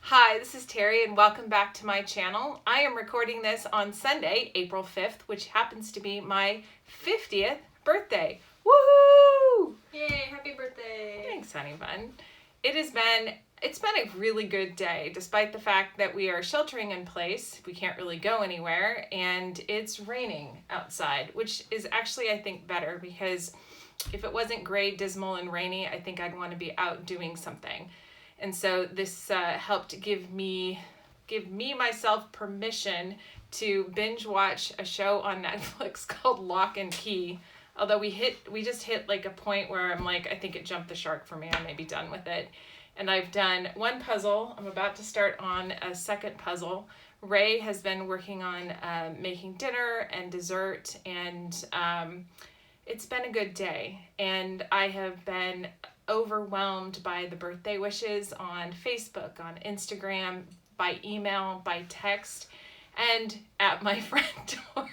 Hi, this is Terry and welcome back to my channel. I am recording this on Sunday, April 5th, which happens to be my 50th birthday. Woohoo! Yay, happy birthday. Thanks, honey bun. It's been a really good day, despite the fact that we are sheltering in place. We can't really go anywhere, and it's raining outside, which is actually, I think, better because if it wasn't gray, dismal, and rainy, I think I'd want to be out doing something. And so this helped give me myself permission to binge watch a show on Netflix called Lock and Key. Although we just hit like a point where I'm like, I think it jumped the shark for me. I may be done with it. And I've done one puzzle. I'm about to start on a second puzzle. Ray has been working on making dinner and dessert, and it's been a good day. And I have been overwhelmed by the birthday wishes on Facebook, on Instagram, by email, by text, and at my front door.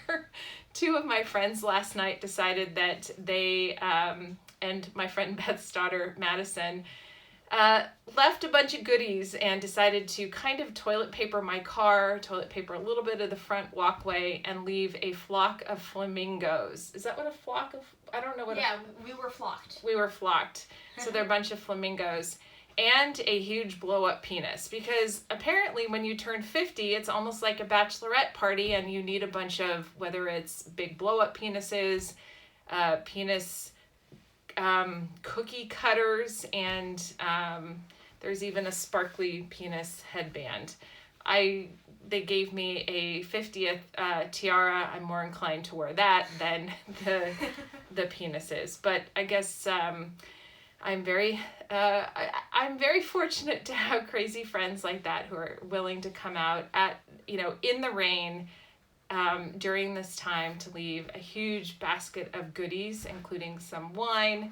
Two of my friends last night decided that they, and my friend Beth's daughter, Madison, left a bunch of goodies and decided to kind of toilet paper my car, toilet paper a little bit of the front walkway, and leave a flock of flamingos. Is that what a flock of, I don't know what. Yeah, we were flocked. We were flocked. So they're a bunch of flamingos and a huge blow up penis, because apparently when you turn 50, it's almost like a bachelorette party and you need a bunch of, whether it's big blow up penises, penis cookie cutters, and there's even a sparkly penis headband. They gave me a 50th tiara. I'm more inclined to wear that than the penises. But I guess I'm very fortunate to have crazy friends like that who are willing to come out in the rain during this time to leave a huge basket of goodies, including some wine.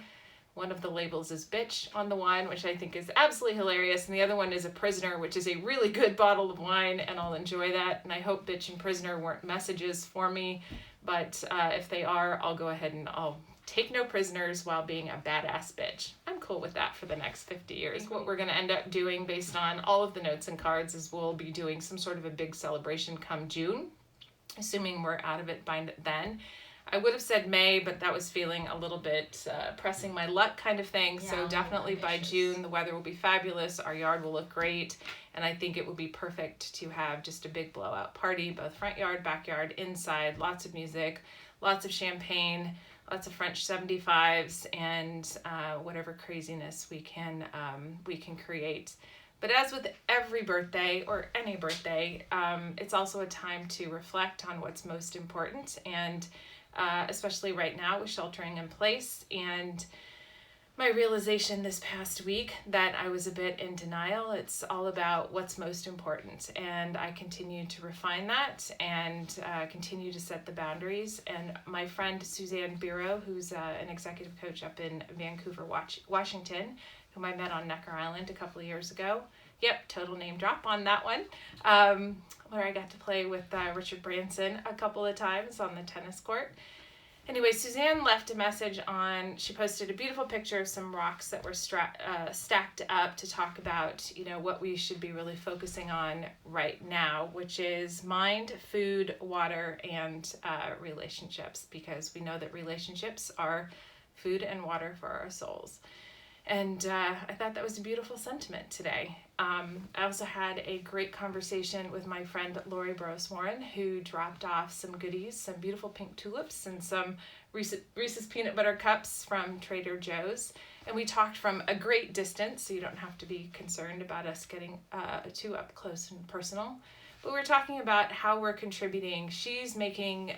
One of the labels is bitch on the wine, which I think is absolutely hilarious. And the other one is a prisoner, which is a really good bottle of wine, and I'll enjoy that. And I hope bitch and prisoner weren't messages for me, but if they are, I'll go ahead and I'll take no prisoners while being a badass bitch. I'm cool with that for the next 50 years. What we're going to end up doing based on all of the notes and cards is we'll be doing some sort of a big celebration come June, assuming we're out of it by then. I would have said May, but that was feeling a little bit pressing my luck kind of thing. Yeah, so definitely by June, the weather will be fabulous. Our yard will look great. And I think it would be perfect to have just a big blowout party, both front yard, backyard, inside, lots of music, lots of champagne, lots of French 75s, and whatever craziness we can create. But as with every birthday or any birthday, it's also a time to reflect on what's most important, and especially right now with sheltering in place. And my realization this past week that I was a bit in denial. It's all about what's most important, and I continue to refine that and continue to set the boundaries. And my friend Suzanne Biro, who's an executive coach up in Vancouver, Washington, whom I met on Necker Island a couple of years ago. Yep, total name drop on that one. Where I got to play with Richard Branson a couple of times on the tennis court. Anyway, Suzanne left a message she posted a beautiful picture of some rocks that were stacked up to talk about, what we should be really focusing on right now, which is mind, food, water, and relationships, because we know that relationships are food and water for our souls. And I thought that was a beautiful sentiment today. I also had a great conversation with my friend Lori Burrows-Warren, who dropped off some goodies, some beautiful pink tulips and some Reese's peanut butter cups from Trader Joe's. And we talked from a great distance, so you don't have to be concerned about us getting too up close and personal. But we're talking about how we're contributing. She's doing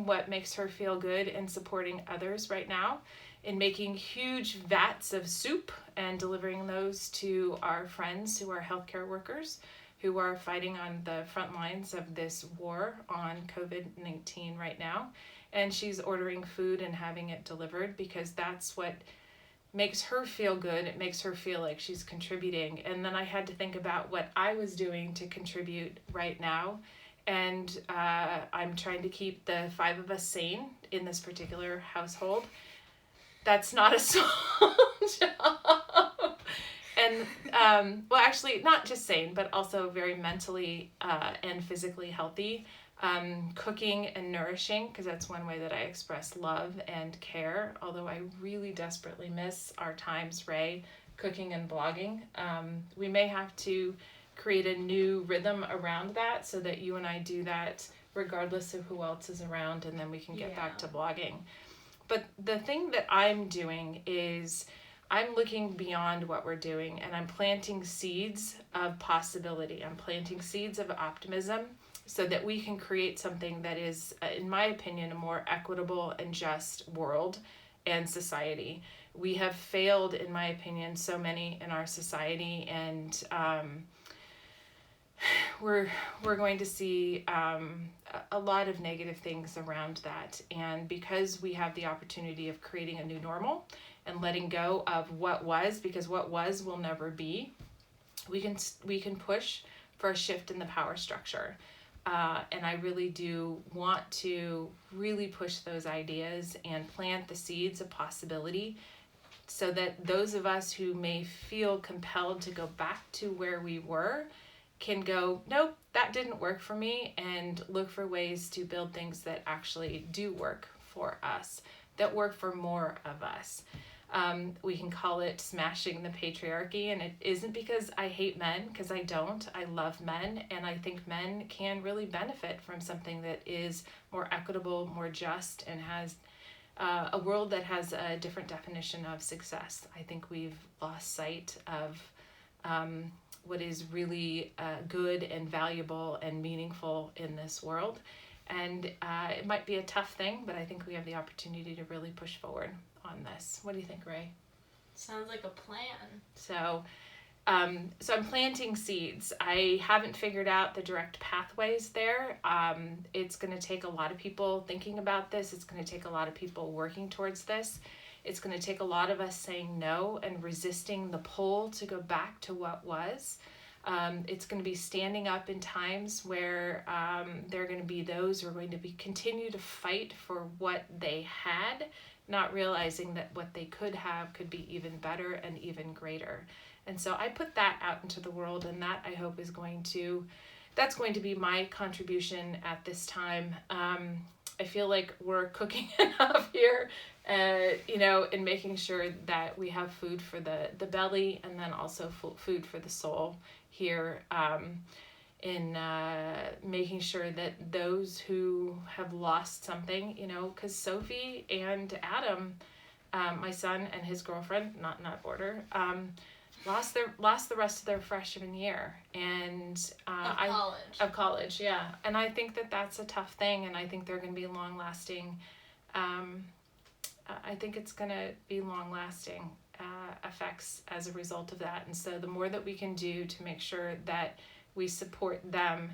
what makes her feel good and supporting others right now, in making huge vats of soup and delivering those to our friends who are healthcare workers who are fighting on the front lines of this war on COVID-19 right now. And she's ordering food and having it delivered because that's what makes her feel good. It makes her feel like she's contributing. And then I had to think about what I was doing to contribute right now. And I'm trying to keep the 5 of us sane in this particular household. That's not a small job. and well, actually, not just sane, but also very mentally and physically healthy. Cooking and nourishing, because that's one way that I express love and care, although I really desperately miss our times, Ray, cooking and blogging. We may have to create a new rhythm around that so that you and I do that regardless of who else is around, and then we can get back to blogging. But the thing that I'm doing is I'm looking beyond what we're doing, and I'm planting seeds of possibility. I'm planting seeds of optimism so that we can create something that is, in my opinion, a more equitable and just world and society. We have failed, in my opinion, so many in our society, and we're going to see a lot of negative things around that. And because we have the opportunity of creating a new normal and letting go of what was, because what was will never be, we can push for a shift in the power structure. And I really do want to really push those ideas and plant the seeds of possibility so that those of us who may feel compelled to go back to where we were can go, nope, that didn't work for me, and look for ways to build things that actually do work for us, that work for more of us. We can call it smashing the patriarchy, and it isn't because I hate men, because I don't. I love men, and I think men can really benefit from something that is more equitable, more just, and has a world that has a different definition of success. I think we've lost sight of what is really good and valuable and meaningful in this world. And it might be a tough thing, but I think we have the opportunity to really push forward on this. What do you think, Ray? Sounds like a plan. So I'm planting seeds. I haven't figured out the direct pathways there. It's going to take a lot of people thinking about this. It's going to take a lot of people working towards this. It's going to take a lot of us saying no and resisting the pull to go back to what was. It's going to be standing up in times where there are going to be those who are going to continue to fight for what they had, not realizing that what they could have could be even better and even greater. And so I put that out into the world, and that I hope is that's going to be my contribution at this time. I feel like we're cooking enough here, in making sure that we have food for the belly, and then also food for the soul here, in making sure that those who have lost something, because Sophie and Adam, my son and his girlfriend, not in that order, lost the rest of their freshman year, and of college, yeah. And I think that that's a tough thing, and I think they're going to be long lasting. I think it's going to be long lasting effects as a result of that. And so the more that we can do to make sure that we support them,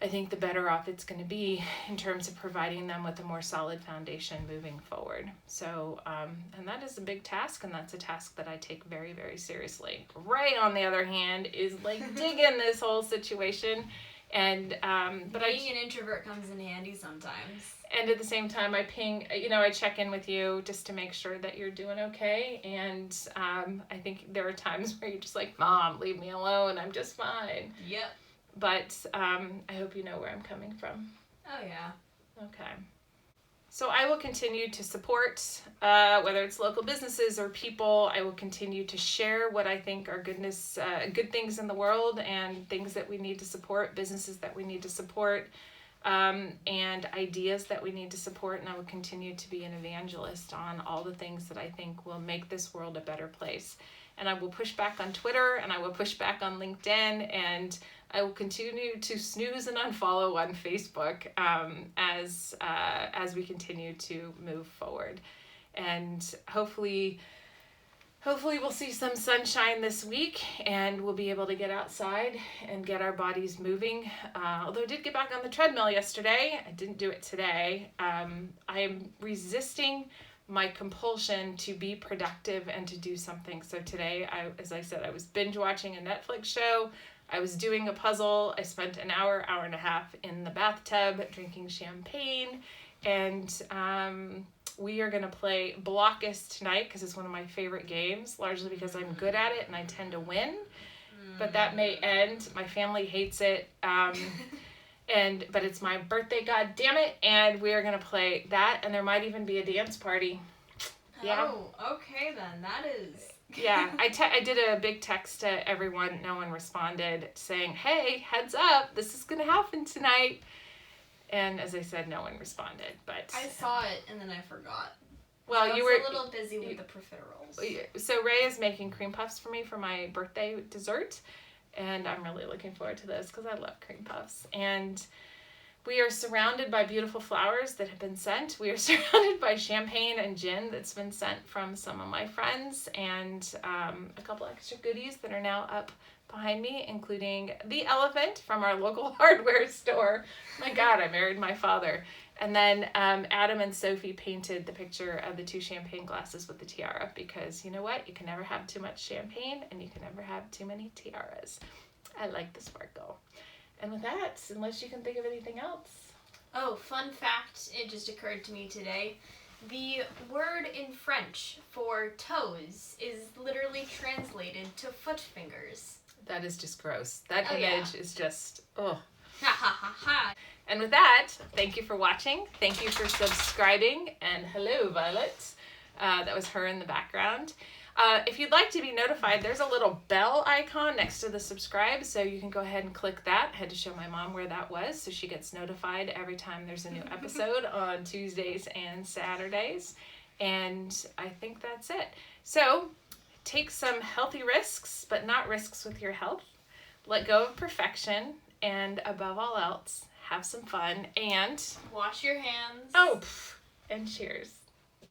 I think the better off it's going to be in terms of providing them with a more solid foundation moving forward. So, and that is a big task, and that's a task that I take very, very seriously. Ray, on the other hand, is like digging this whole situation. And but being an introvert comes in handy sometimes. And at the same time, I ping, I check in with you just to make sure that you're doing okay. And I think there are times where you're just like, Mom, leave me alone. I'm just fine. Yep. But I hope you know where I'm coming from. Oh, yeah. Okay. So I will continue to support, whether it's local businesses or people. I will continue to share what I think are good things in the world, and things that we need to support, businesses that we need to support, and ideas that we need to support. And I will continue to be an evangelist on all the things that I think will make this world a better place. And I will push back on Twitter, and I will push back on LinkedIn, and I will continue to snooze and unfollow on Facebook as we continue to move forward. And hopefully we'll see some sunshine this week, and we'll be able to get outside and get our bodies moving. Although I did get back on the treadmill yesterday, I didn't do it today. I am resisting my compulsion to be productive and to do something. So today, as I said, I was binge watching a Netflix show. I was doing a puzzle. I spent an hour and a half in the bathtub drinking champagne, And we are going to play Blockist tonight because it's one of my favorite games, largely because I'm good at it and I tend to win. But that may end. My family hates it. But it's my birthday, god damn it, and we are going to play that, and there might even be a dance party. Yeah. Oh, okay then. That is... Yeah, I did a big text to everyone. No one responded, saying, hey, heads up, this is going to happen tonight. And as I said, no one responded. But I saw it, and then I forgot. Well, I you was were a little busy with the profiteroles. So Ray is making cream puffs for me for my birthday dessert, and I'm really looking forward to this because I love cream puffs. And we are surrounded by beautiful flowers that have been sent. We are surrounded by champagne and gin that's been sent from some of my friends, and a couple extra goodies that are now up behind me, including the elephant from our local hardware store. My God, I married my father. And then Adam and Sophie painted the picture of the 2 champagne glasses with the tiara, because you know what? You can never have too much champagne, and you can never have too many tiaras. I like the sparkle. And with that, unless you can think of anything else. Oh, fun fact, it just occurred to me today. The word in French for toes is literally translated to foot fingers. That is just gross. That image is just, ugh. Ha ha ha ha. And with that, thank you for watching. Thank you for subscribing. And hello, Violet. That was her in the background. If you'd like to be notified, there's a little bell icon next to the subscribe, so you can go ahead and click that. I had to show my mom where that was, so she gets notified every time there's a new episode on Tuesdays and Saturdays. And I think that's it. So take some healthy risks, but not risks with your health. Let go of perfection, and above all else, have some fun, and wash your hands. oh, and cheers.